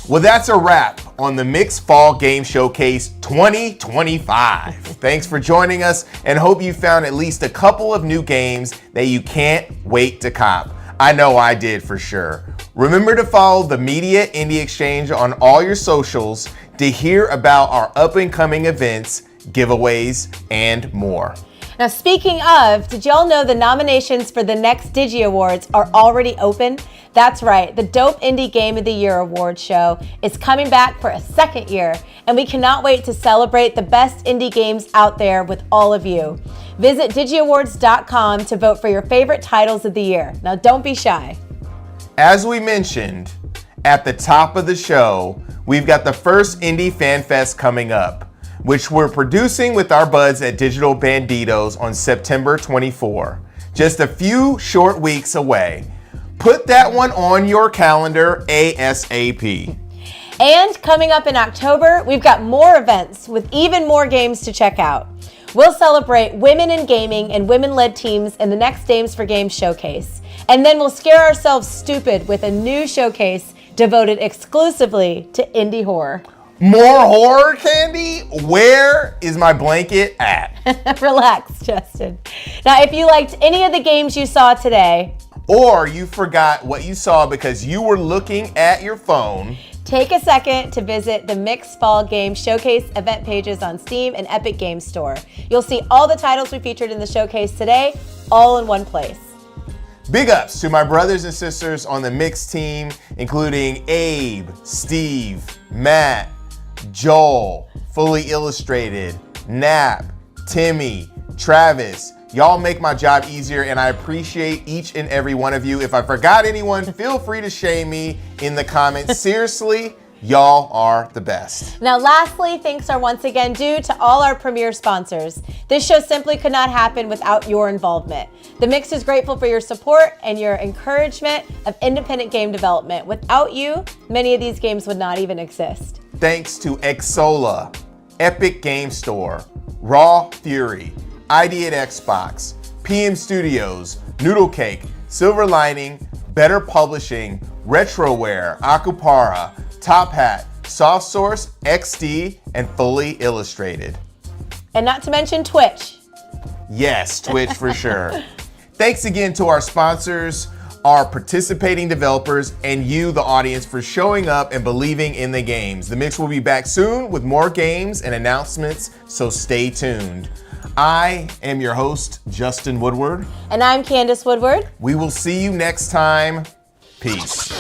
Well, that's a wrap on the Mixed Fall Game Showcase 2025. Thanks for joining us, and hope you found at least a couple of new games that you can't wait to cop. I know I did for sure. Remember to follow the Media Indie Exchange on all your socials to hear about our up-and-coming events, giveaways, and more. Now, speaking of, did y'all know the nominations for the next Digi Awards are already open? That's right, the Dope Indie Game of the Year Award show is coming back for a second year, and we cannot wait to celebrate the best indie games out there with all of you. Visit digiawards.com to vote for your favorite titles of the year. Now, don't be shy. As we mentioned at the top of the show, we've got the first Indie Fan Fest coming up, which we're producing with our buds at Digital Banditos on September 24. Just a few short weeks away. Put that one on your calendar ASAP. And coming up in October, we've got more events with even more games to check out. We'll celebrate women in gaming and women-led teams in the next Dames for Games showcase. And then we'll scare ourselves stupid with a new showcase devoted exclusively to indie horror. More horror candy? Where is my blanket at? Relax, Justin. Now, if you liked any of the games you saw today, or you forgot what you saw because you were looking at your phone, take a second to visit the Mixed Fall Game Showcase event pages on Steam and Epic Games Store. You'll see all the titles we featured in the showcase today, all in one place. Big ups to my brothers and sisters on the Mix team, including Abe, Steve, Matt, Joel, Fully Illustrated, Nap, Timmy, Travis. Y'all make my job easier, and I appreciate each and every one of you. If I forgot anyone, feel free to shame me in the comments. Seriously, y'all are the best. Now, lastly, thanks are once again due to all our premier sponsors. This show simply could not happen without your involvement. The Mix is grateful for your support and your encouragement of independent game development. Without you, many of these games would not even exist. Thanks to Xsola, Epic Game Store, Raw Fury, ID at Xbox, PM Studios, Noodle Cake, Silver Lining, Better Publishing, Retroware, Akupara, Top Hat, SoftSource, XD, and Fully Illustrated. And not to mention Twitch. Yes, Twitch for sure. Thanks again to our sponsors, our participating developers, and you, the audience, for showing up and believing in the games. The Mix will be back soon with more games and announcements, so stay tuned. I am your host, Justin Woodward. And I'm Candace Woodward. We will see you next time. Peace.